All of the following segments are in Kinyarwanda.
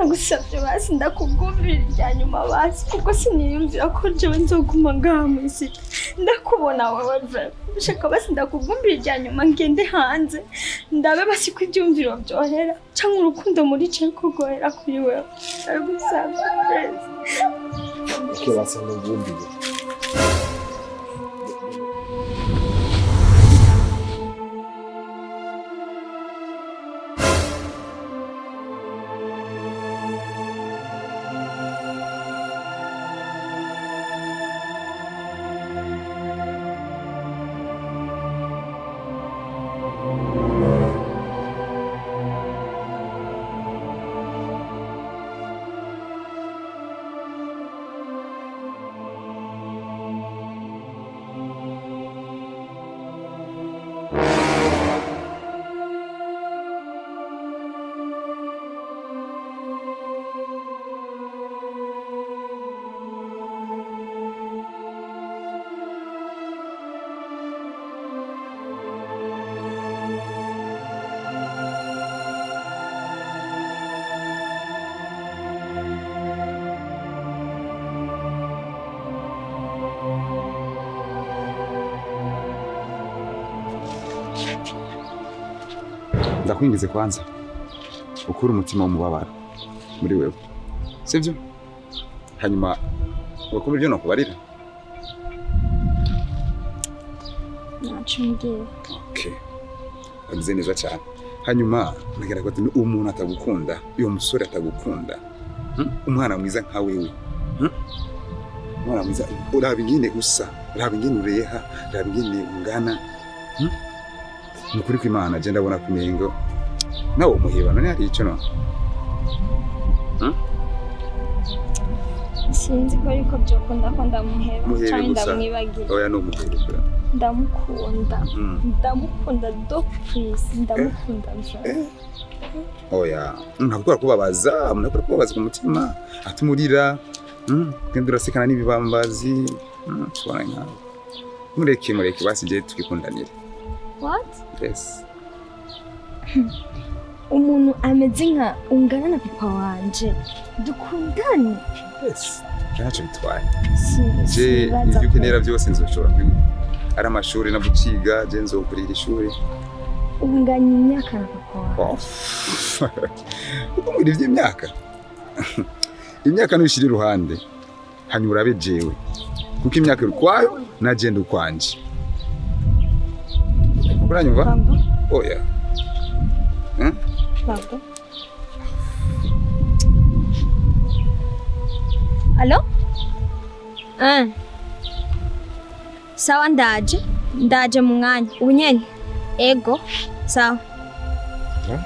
nagusabye basi ndakugumira irya nyuma basi kuko siniyumvira ko jewe nzoguma ngaha mwisi ndakubona wewe vrema ushaka basi ndakugumira irya nyuma ngende hanze ndabe basi ko ibyumviro byohera cyangwa urukundo muri cyo kugohera kuri wewe ndagusabye please basa n'ubundi ndakwingize kwanza ukura umutima w'umubabaro muri wewe sivyo hanyuma wakora ibyo nakubarira nacungiye okay agize neza cyane hanyuma nagera ko umuntu atagukunda uyo musore atagukunda umwana mwiza nka wewe umwana mwiza uraba ingene usa uraba ingene ureha uraba ingene ungana nukuri ko Imana je ndabona kumengo nawo muheba none hari ico no sinzi ko yuko byokunda ko ndamuheba cyangwa ndamwibagira oya no muheba ndamukunda do please ndamukunda oya ntabwo kubabaza munakora kubabaza ku mutima atumurira kandi urasekana n'ibibambazi tubona nkawe mureke basi je tukikundanira. What? Yes. Umuntu ameze nka ungana na papa wanje dukundane. Yes. Ntacyo bitwaye. Je ibyo ukenera byose nzoshobora kwiga. Ari amashuri na buciga je nzokurira ishuri. Unganya imyaka na papa wanje. Uko muri vy'imyaka. Imyaka nishiri ruhande. Hanyuma urabe jewe. Kuko imyaka rukwayo na je ndukwanje. Uranyumva? Oya. Pardon. Allo? Sawa ndaje mu mwanya. Ubunyene. Ego. Sawa.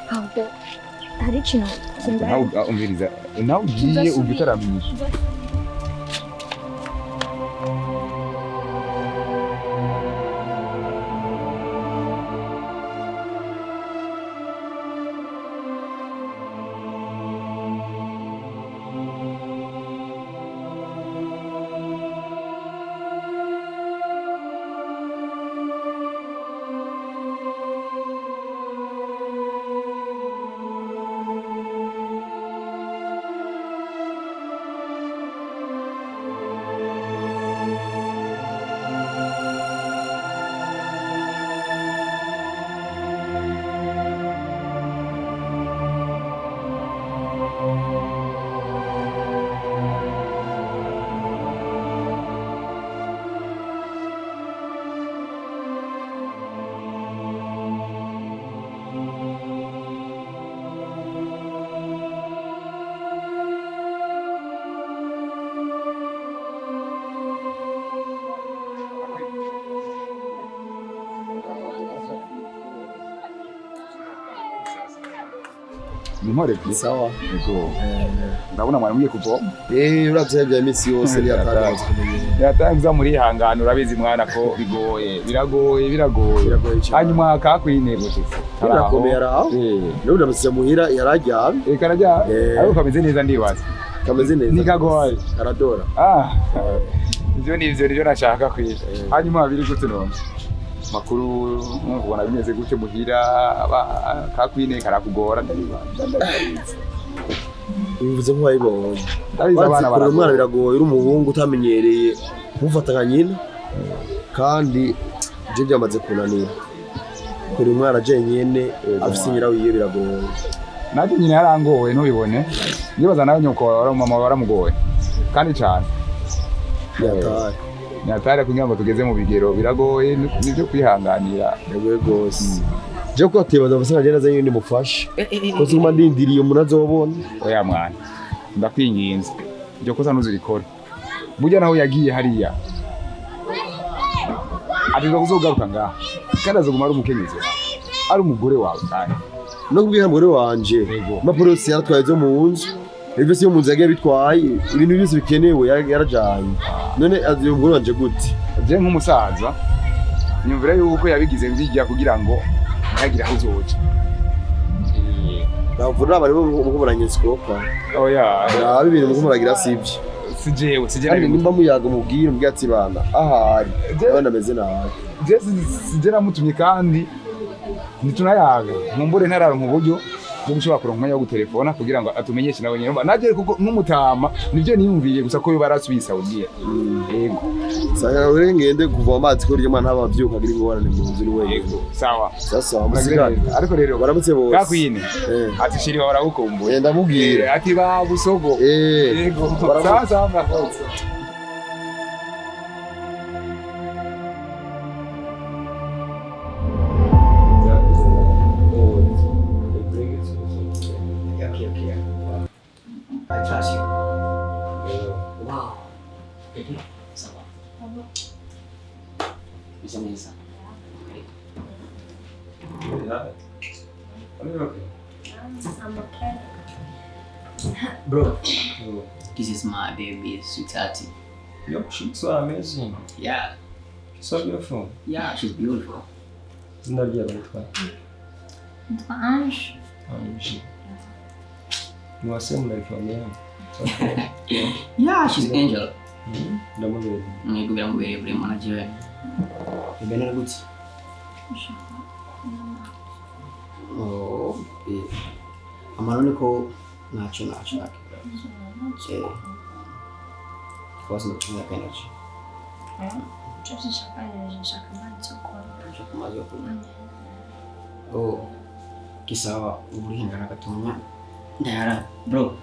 Pardon. Hari ikintu nawe umviriza nawe ugiye ugitaramisha Nimore sawa ego ndabona mwana mugiye kuvoma uravye iminsi yose ni yatanze muri hangano urabizi mwana ko biragoye hanyuma kakwintego birakomeye araho none ndabasize muhira yarajyabe karajyabe ariko kameze neza ndibaza kameze neza nikagoye karadora ivyo nivyo nashaka kwiza hanyuma biri gute none makuru ubona bimeze gute muhira kakwine karakugora bivuze nk'uwayibonye ndabizi abana bara umwana biragoye uri umuhungu utamenyereye kumufata nka nyina kandi je byamaze kunanira kuri umwana je nyene afise nyirawe yiye biragoye nati nyina yarangowe ntubibone nibaza nawe nyuko wari mama waramugowe kandi cyane nyatare kugira ngo tugeze mu bigero biragoye nivyo kwihanganira yego gose je ko atibaza basanga je naza nyine mufasha ko suma ndindiriye umuntu azobona oya mwana ndakwinginze byo kosa ntuzirikora burya naho yagiye hariya atiza kuzogaruka ngaha kandi azoguma ari umukenyezi ari umugore wawe kandi no kubwira umugore wanje mapolisi yaratwaye zo mu nzu Ivyo si umuntu yagiye bitwaye ibintu byose bikenewe yarajanye none aziyo umugore wanje gute je nk'umusaza nyumvira yuko yabigize mbijya kugira ngo ntagira aho uzoca bavura bari mukuburanye sikopa oya abi ibintu mukuburagira sivyo sijewe nimba muyaga mubwire mbwatsi bana ahari abana meze nabi je sije namutumye kandi nitunayaga nkumbure ntararo mu buryo bwo gushobora kuronka umwanya wo gutelefona kugira ngo atumenyeshe nawe nyine naje kuko n'umutama nivyo niyumviye gusa ko barasubisa ubwiye yego sanga urengende kuva amazi ko ryo mwana abavyuka gira ingorane mu nzu ni wewe yego sawa sasa musigane ariko rero baramutse bose kakwine ati shiri baragukumbuye ndamubwira ati ba busogo yego sasa mwakoze I trust you. Wow. Baby, ça va? Bisa neza. I'm okay. Bro, this is my baby, sweetheart. Yo, she's so amazing. Yeah. She's so beautiful. Yeah, she's beautiful. Zina rya bitwa. Nitwa Ange. Ange. You are same like your name. Yeah, she's Angel. Ndamubere. Nego biramubere buri manager. Ibena gutse. Oh, amarone ko nacho Quase não tinha pênalti. Nshaka amazi yo kunywa. Oh, kisawa uburingana gatonya. Ndayara, bro.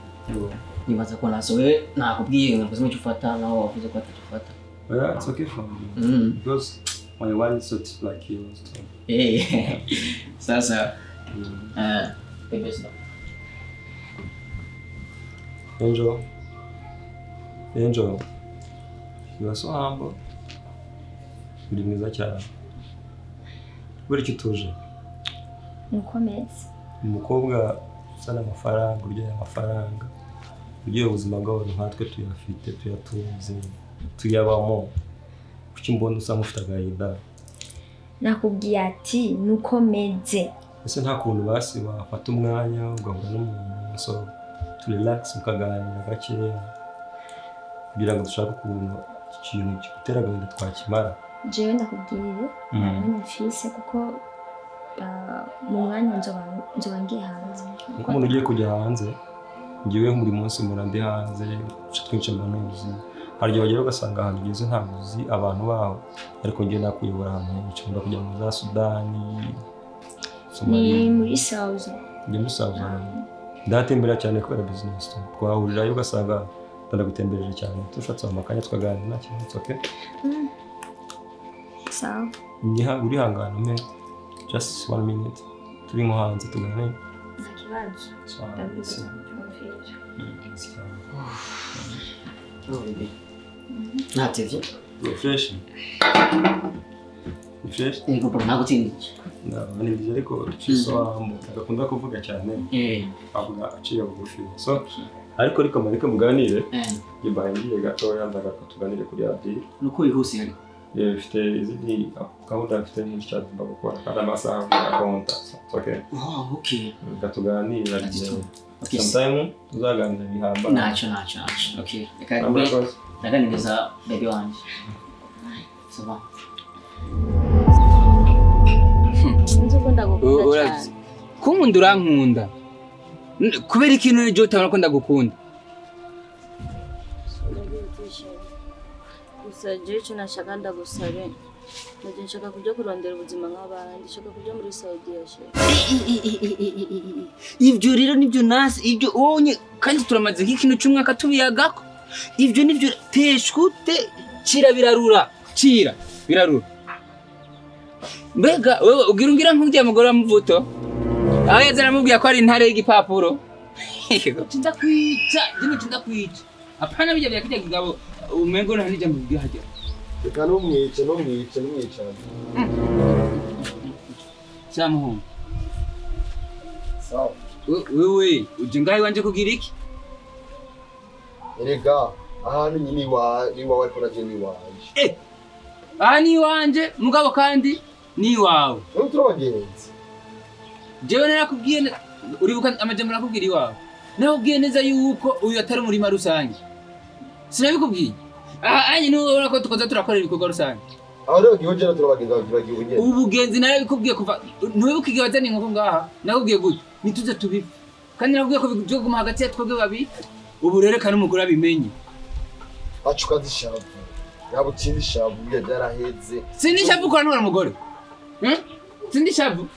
Nibaza ko nasowe nakubwiye ngo ntuzime ufata naho wavuze ko atacufata. Yeah, it's okay for me. Because my one is such like you. Hey. Sasa. Baby stop. Angel. You are so humble. Uri mwiza cyane. Buri kituje. Mukomeze. Umukobwa usana amafaranga, urya amafaranga. Ugiye ubuzima bw'abantu nkatwe tuyafite, tuyatunze, tuyabamo. Kuki mbona usa nk'ufite agahinda? Nakubwiye ati nukomeze. Ese nta kuntu basi wafata umwanya ugahura n'umuntu so to relax mukaganira gakeya kugira ngo dushake ukuntu ikintu gitera agahinda twakimara. Jewe ndakubwire namenye ufise kuko mu mwanya nzoba ngiye hanze. Uko umuntu ugiye kujya hanze ngiwe buri munsi mura ndi hanze twinshi mbanuzi hari igihe bagera ugasanga ahantu ugeze ntabwo uzi abantu baho ariko ngiye nakuyobora ahantu henshi ngomba kujya mu za Sudani ni muri South. Ndi muri South ndatembera cyane kubera business twahurirayo ugasanga ndagutembereje cyane tushatse amakanya twaganira nta kintu okay. Sawa. Uri hangana me just 1 minute turi mu hanze tuganire. Ntakibazo. Natevye. Fresh. Ego bro nagutsindiye. Ni byiza ariko ciso agakunda kuvuga cyane. Avuga aciye bugufi. So ariko marike muganire. Yibaye gato yandaga ko tuganire kuri abdi. Nuko ihuse ariko. Ifite izindi gahunda mfite nyinshi cyane mbagukora kandi amasaha akonta. Okay. Oh, okay. Gatuganira okay. Sometime tuzaganira bihamba. Nacho. Okay. Ndaganiriza baby wanje. Ça va. Nzogunda gukunda cyane. Kunkunda urankunda. kubera ikintu n'ejo utabona ko ndagukunda. gusa jewe icyo nashaka ndagusabe naje nshaka kujya kurondera ubuzima nk'abandi nshaka kujya muri Saudi yashe Ivyo rero nivyo nasi ivyo onye kandi turamaze nk'ikintu cy'umwaka tubiyagako. Ivyo nivyo teshute cira birarura birarura. Mbega wewe ugira nk'ujya mugore wa Muvuto aho yazana mubwiye ko ari intare y'igipapuro. Ndakwica ndakwica apana bijya bya kijya kigabo umengo nta nijya mubwiye hajya. Reka numwice. Samuhungu Sawa. wewe uje ngaho wanje kugira iki? Erega ahantu nyine iwawe ariko naje ni wanje. Aha ni wanje mugabo kandi ni wawe. Wewe turabagenzi. Jewe narakubwiye uribuka amajambo nakubwira iwawe. Nakubwiye neza yuko uyu atari umurima rusange. Sinabikubwiye. Anye niwe urako tukoza turakorera ibikorwa rusange. Aho rero gihoje na turabagenzi bagiye ubugeni. Ubugenzi narabikubwiye kuva ntiwibukiye wazanye inkoko ngaha. Nakubwiye gute? Nituze tubipe. Kandi nakubwiye ko byo guma hagati ya twebwe babiri. Ubu rero kandi umugore abimenye. Acuka zishavu. Yabo kindi shavu byaraheze. Sindi shavu kwa nura mugore. Sindi shavu.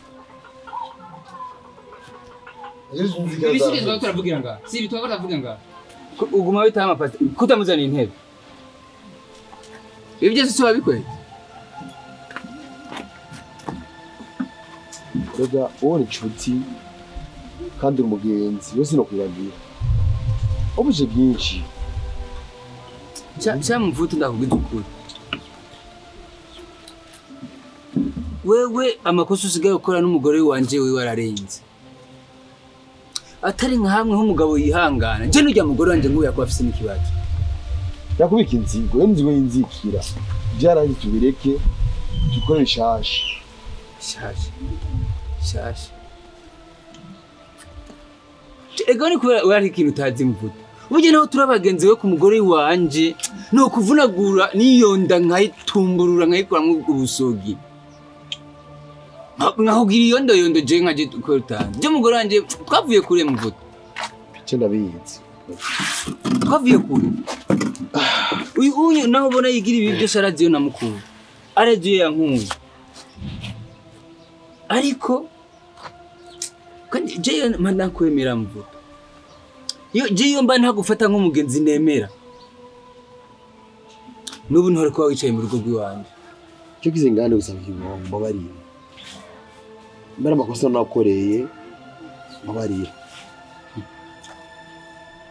Ibisirizwa turavugira ngaha. Si bitwa turavugira ngaha. Uguma wita amapasta. Kutamuzana intebe. Ibyo se wabikwe. Rega uwo ni inshuti kandi umugenzi yose no kwibagira. Obuje byinshi. Cha Muvuto ndakubwiza ukuri. Wewe amakosa usigaye ukora n'umugore wanje wewe wararenze. Atari nka hamwe nk'umugabo yihangana. Je n'ujya mugore wanje nk'uya ko afise n'ikibazo. Yakubika inzigo, inzigo y'inzikira. Byarari tubireke dukore ishashe. Shashe. Ego ni kubera wari ikintu utazi Muvuto. Ubuje naho turabagenzi we ku mugore wanje no kuvunagura niyonda nkayitumburura nkayikuramwo ubusogi. Nkahugira iyo ndoyondo je nkaje kwetanga. Je mugore wanje twavuye kure Muvuto. Ce ndabizi. Twavuye kure. Uyu naho ubona yigira ibi byose araziyo na mukuru. Araziyo yankunze. Ariko kandi je manda kwemera Muvuto. Yo mba ntagufata nk'umugenzi nemera. Nubu ntore ko wicaye mu rugo rw'iwanje. Cyo kizengane usanga ibombo bari. Mbara amakosa nakoreye mabarira.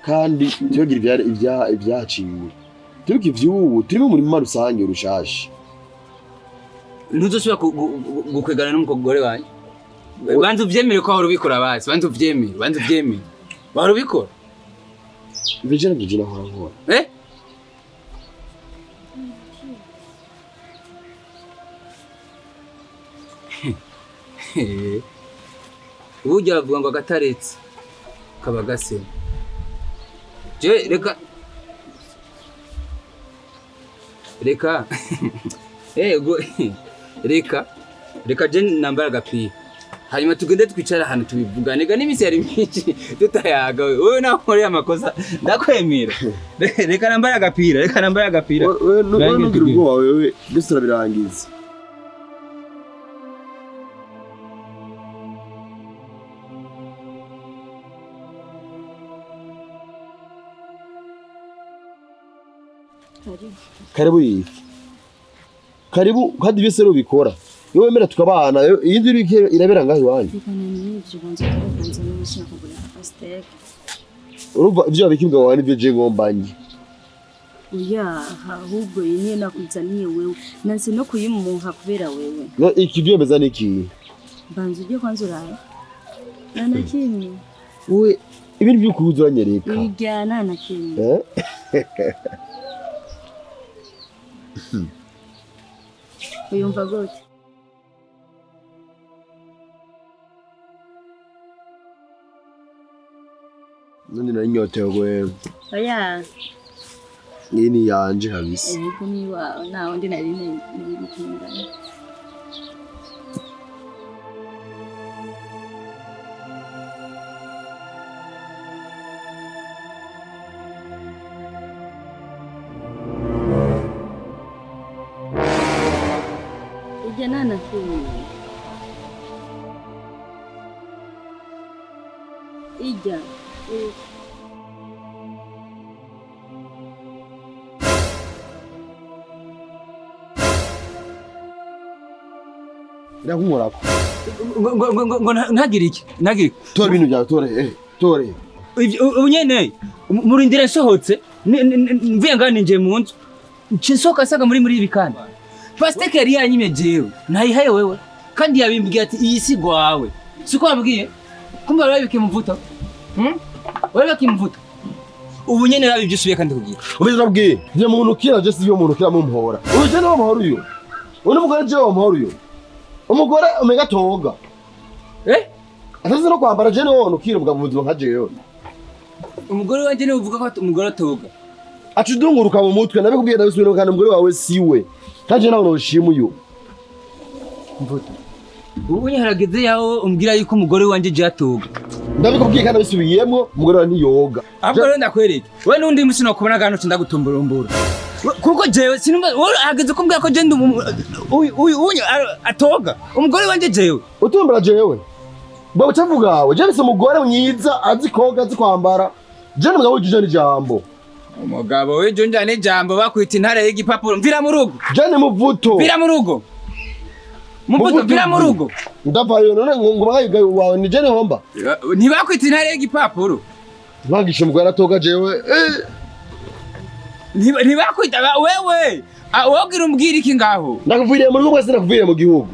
Kandi tuyogira ibyaciwe. Turuka ivyubu turimo muri rusange rushashe. Ntuzosubira gukwegana n'umugore wanjye. Banze uvyemere ko aho rubikora basi. Banze uvyemere. Barubikora. Vijana nkora. Ujya bavuga ngo agataretse kaba gasema. Je reka reka je nambara agapira hanyuma tugende twicara ahantu tubivugane ga n'imisi yari myinshi tutayaga wewe nakoreye amakosa ndakwemera reka nambara agapira wewe nugira ubwoba wewe bisura birangiza. Karibu kandi byose rubikora. Yo wemera tukabana iyi nzu irabera ngaho iwanyu. Urumva ibyo babikibwa wawe nibyo je ngombanye. Oya ahubwo yene nakuzaniye wewe nanse no kuyimuha kubera wewe. No ikibyemeza niki? Banze ujye kwanza uraye. Nana kimwe. Wewe ibintu by'ukuzuranyereka. Ijyana na kimwe. Uyumva gute? Nandi nanyotewe. Oya. Nini yanje habisi. Ego ni wawe nawe ndi nari n'ibitunganye. sana tu. Ija. Ndakumurako. ngo ntagire iki ntagire Tora ibintu byawe tore. ubu nyene murindire nsohotse mvuye ngaho ninjiye mu nzu nsohoka asaga muri ibikani pasiteke yari yanyimye jewe ntayihaye wewe kandi yabimbwiye ati iyi si gwawe siko wambwiye kumbe bari bakimuvuta bari bakimuvuta ubu nyene rabi ibyo usubiye kandi kugira Ubizi nabwiye je muntu kira je si yo muntu kira mumuhora uje no muhora uyo umugore je muhora uyo umugore umega toga atazi no kwambara je no muntu kira ubwa buzima nka jewe umugore wanje ne uvuga ko umugore atoga acudunguruka mu mutwe nabikubwiye ndabisubira kandi umugore wawe siwe kaje nawe noshima uyo mvuta ubu nyarageze yaho umbwira yuko umugore wanje je atoga ndabikubwiye kandi abisubiyemo umugore wawe ntiyoga ahubwo rero ndakwereka we n'undi musi nokubona gano ndagutombombora kuko jewe sinumva wowe hageze kumbwira ko je ndi uyu atoga umugore wanje jewe utumbera jewe bwo ucavugawe je bise umugore mwiza azi koga azi kwambara je n'umugabo ujije n'ijambo umugabo we je njane jambo bakwita intare y'igipapuro mvira mu rugo je ni muvuto mvira mu rugo muvuto mvira mu rugo ndavayo none ngo bayiga wawe ni je ne homba ntibakwita intare y'igipapuro bagisha umugore atoga jewe ntibakwita wewe wogira umbwira iki ngaho ndakuviriye mu rugo kwese ndakuviriye mu gihugu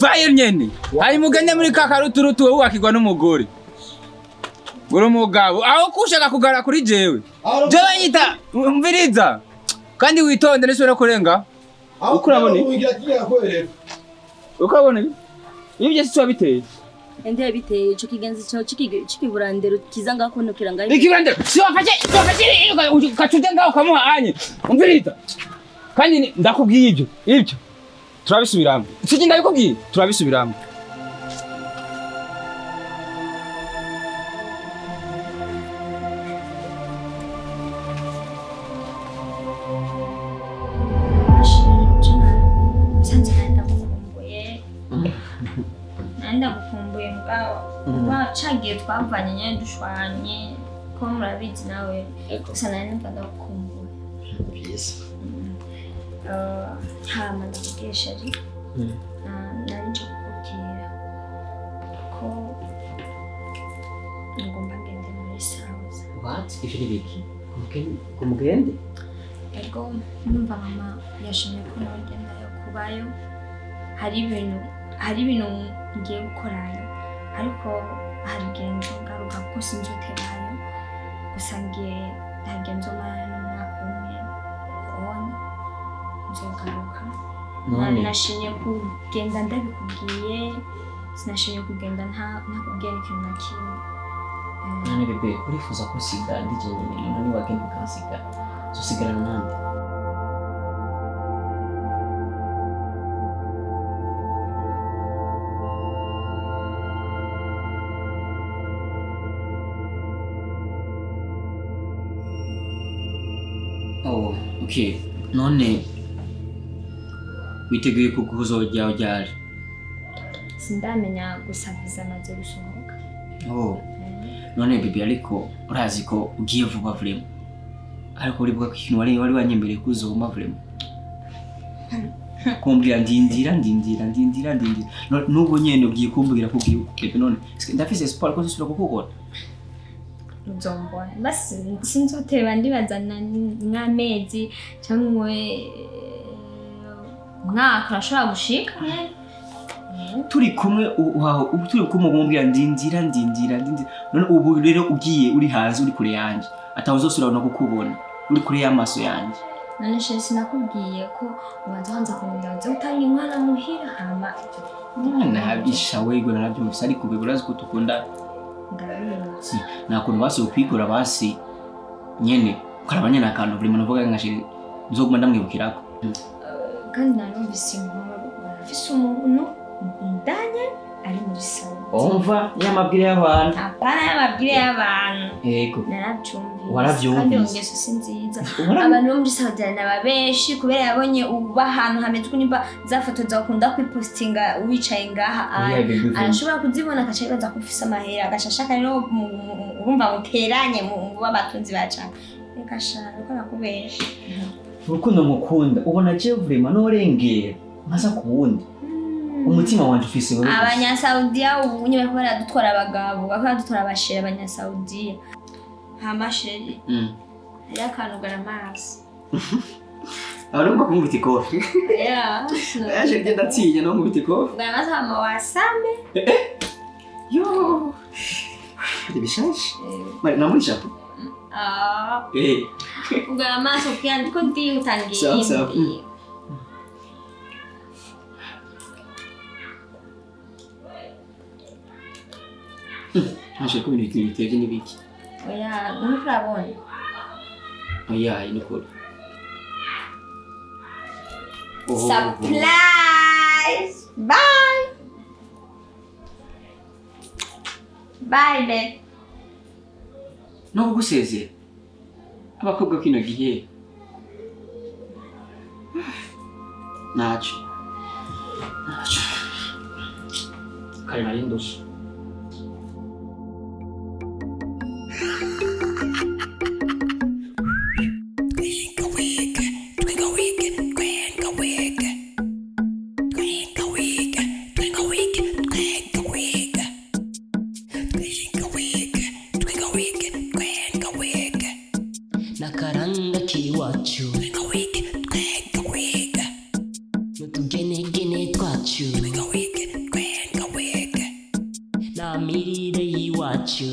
vayo nyene hari mugende muri kakaruturutu wowe wakigwa n'umugore uri umugabo aho kushaka kugara kuri jewe jewe nyita mviriza kandi witonde nisubira kurenga uko urabona ukabona ibyo si wabiteye Ende biteye ico kigenzi cyo cikiburandero kiza ngakonokera ngaho ikiburandero si wafashe ukacuja ngaho kamuha anye umviriza kandi ndakubwiye ibyo turabisubiramo sije ndabikubwiye turabisubiramo ndagukumbuye mugabo cagiye twavanye nyene dushwanye ko murabizi nawe gusa nari numva ndagukumbuye hama ndakubwiye shari nari nje kukubwira ko ngomba ngende muri sauza What? Ivyo ni biki? Kumugende? ego numva mama yashimye ko nagendayo kubayo hari ibintu ngiye gukorayo ariko hari igihe nzogaruka kuko sinzoterayo gusa ntagiye nzomara n'umwaka umwe kubona nzogaruka nashimye kugenda ndabikubwiye sinashimye kugenda ntakubwiye n'ikintu na kimwe None bebe urifuza ko siga ndije nyine none wagenda ukansiga zosigarana nande Oh, okay. None witeguye ko kuzojya ujyaje? Sindamenya gusa visa nazo gusohoka. Oh. None bibi ariko urazi ko ugiye vuba vrema. Ariko uri bwa kintu wari wanyemereye kuzoma vrema. Kumbwira ndindira. Nubu nyene ugiye kumbwira ko ugiye none. Ndafise espoir ko susubira kukubona. Nzombona basi sinzoteba ndibazana nk'amezi cyangwa mwaka ashobora gushika turi kumwe turi kumwe mumbwira ndindira none ubu rero ugiye uri hanze uri kure yanje atawuzosubira no kukubona uri kure y'amaso yanje none she sinakubwiye ko ubanza hanze kurinda nze utari inkwara muhira hama nabisha wego narabyumvise ariko biburazi ko tukunda ndabizi nakuntu basi ukwigura basi nyene ukarabanya nakantu buri muntu avuga ngashe nzoguma ndamwibukirako kandi narumvise inkuru afise umuntu ndanye ari muri Saudi. Umva y'amabwire y'abantu. Apana y'amabwire y'abantu. Yego. Narabyumvise. Warabyumvise. Kandi ungeso sinziza. Abantu bo muri Saudi n'ababeshi kubera yabonye uba ahantu hameze nimba za foto zakunda kwipostinga wicaye ngaha arashobora kuzibona akacibaza ko ufise amahera agashashaka rero urumva muteranye mu babatunzi bacana. Reka shara uko nakubesha. Urukundo mukunda ubona je vraiment norengera nkaza kuwundi. Umutima wanje ufise wewe. Abanyasaudiya ubu nyine bakora dutwara abagabo, bakora dutwara abashera abanyasaudiya. Hamasheri. Yakantu garamazi. Arumva kumubita ikofi. Yeah. Yaje genda atinya no kumubita ikofi. Garamazi hama wasame. Yo. Ibishaje. Mari namurisha. Garamazi ukiandi ko ndi utangiye. Sawa. Aje ko ibintu biteye n'ibiki. Oya, nturabona. Oya, inukuri. Surprise! Bye! Bye, babe. No gusezera. Abakobwa kino gihe. Nacho. Kari narindusha. Nakaranga kiwacu nutugenegene twacu namirire yiwacu.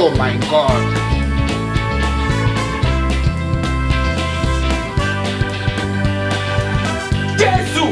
Oh my God. Yesu!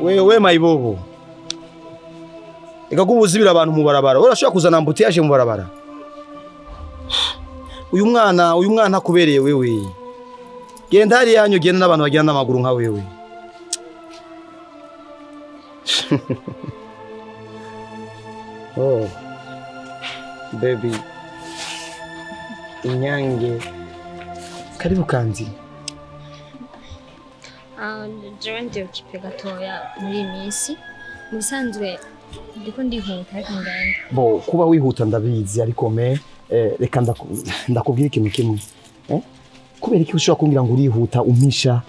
Wewe mayibobo. Eka kubuzibira abantu mu barabara. Urashobora kuzana ambutiyaje mu barabara. Uyu mwana kubereye wewe. Genda hari yanyu genda n'abantu bagenda n'amaguru nka wewe. Oh. Baby. Inyange. Karibu kandi. Jewe ndi ukipe gatoya muri minsi. Musanzwe ndiko ndihuta ariko ngenda. Bo kuba wihuta ndabizi ariko reka ndakubwira ikintu kimwe. Kubera iki ushobora kumbwira ngo urihuta umpisha?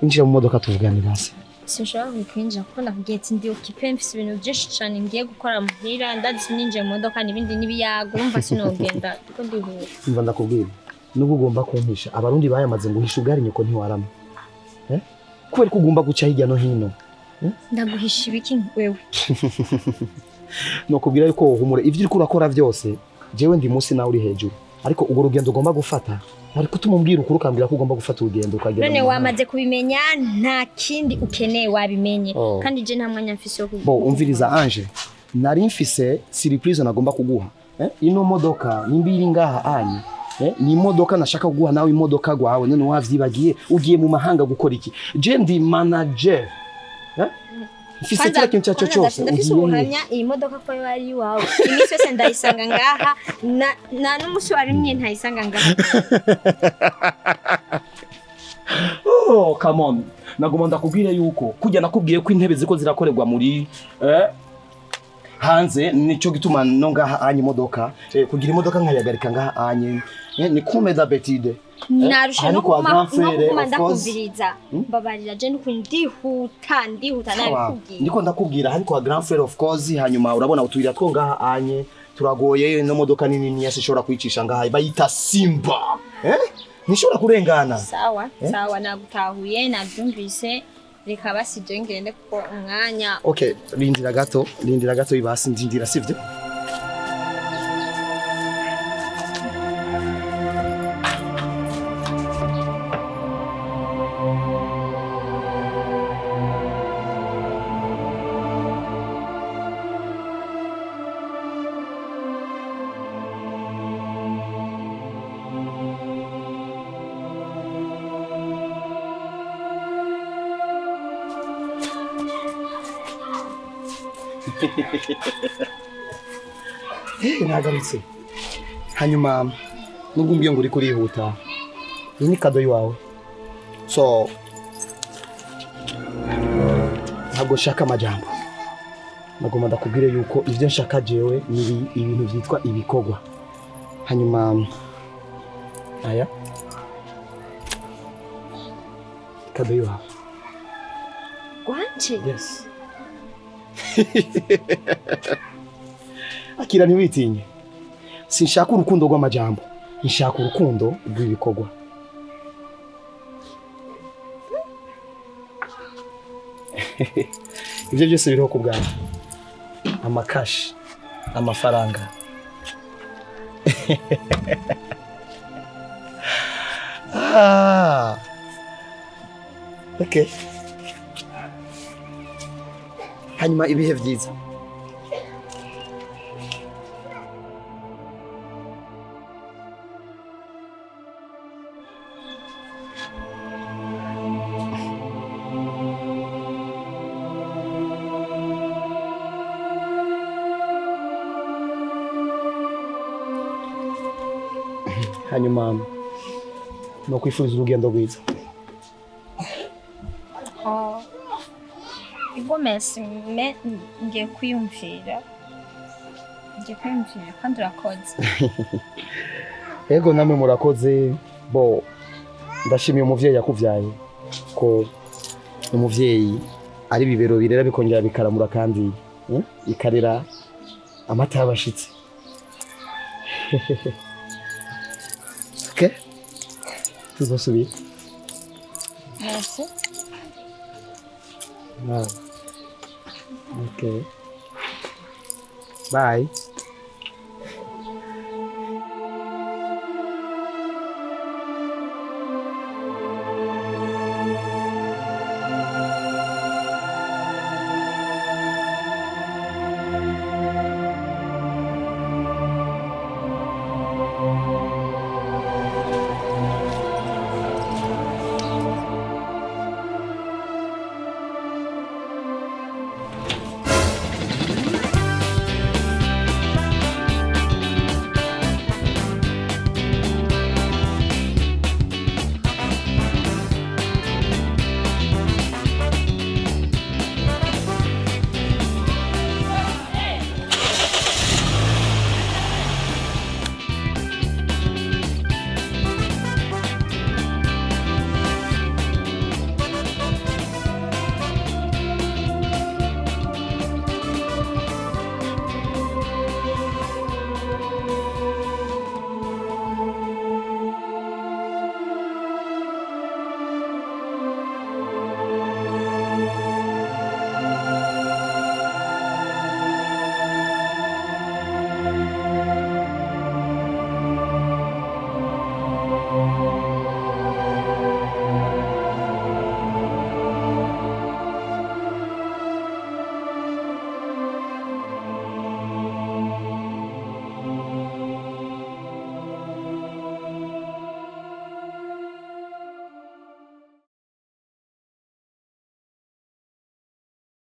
Injira mu modoka tuvugane basi. sinshobora kwinjira kuko nakubwiye ati ndi occupé mfise ibintu byinshi cyane ngiye gukora muhira ndazi ninjiye mu modoka n'ibindi n'ibiyago umva sinogenda kuko ndihuta. Umva ndakubwira nubwo ugomba kumpisha abarundi bayamaze ngo uhishe ugari nyoko ntiwarama. Kubera ko ugomba guca hirya no hino. Ndaguhisha ibiki wewe? Nokubwira yuko humure ivyo uriko urakora byose jewe ndi munsi nawe uri hejuru ariko ugo rugendo ugomba gufata ari kutumubwira ukuru kambira ko ugomba gufata urugendo ukagenda. None wamaze kubimenya nta kindi ukeneye wabimenye kandi je nta mwanya mfise wo bo umviriza Ange nari mfise surprise nagomba kuguha ino modoka nimbiri ngaha anye ni imodoka nashaka kuguha nawe imodoka gwawe none wavyibagiye ugiye mu mahanga gukora iki je ndi manager mfise kila kintu cyacho cyose ndafise ubuhamya iyi modoka ko yari wawe imisi yose ndayisanga ngaha na n'umusi warimye ntayisanga ngaha. Oh come on nagomba ndakubwire yuko kujya nakubwiye ko intebe ziko zirakorerwa muri hanze nico gituma no ngaha anye imodoka kugira imodoka nkayagarika ngaha anye ni kumeza betide narusha no kumanda kumviriza babarira je ndihuta nabikubwiye ndiko ndakubwira ariko wa grand frère of course hanyuma urabona utubira two ngaha anye turagoye no modoka nini yashobora kwicisha ngaha bayita Simba nishobora kurengana. Sawa nagutahuye nabyumvise reka basije ngende kuko umwanya. Okay rindira gato ibasi ndindira sivyo. Nagarutse hanyuma nugumbye ngo uri kurihuta iyi ni kado yawe so ntabwo shaka amajambo nagomba ndakubwire yuko ivyo nshaka jewe ni ibintu vyitwa ibikogwa hanyuma aya kado yawe gwanje. Yes. Akira ntiwitinye sinshaka urukundo rw'amajambo nshaka urukundo rw'ibikorwa. Ibyo byose biriho ku bwanjye amakashi amafaranga okay hanyuma ibihe byiza. Hanyuma no kwifuriza urugendo rwiza. Igomesi ngiye kwiyumvira kandi urakoze. Yego namwe murakoze bo ndashimiye umuvyeyi yakuvyaye ko umuvyeyi ari bibero birera bikongera bikaramura kandi ikarera amata y'abashitsi. Okay? Tuzosubira. Merci. No. Okay. Bye.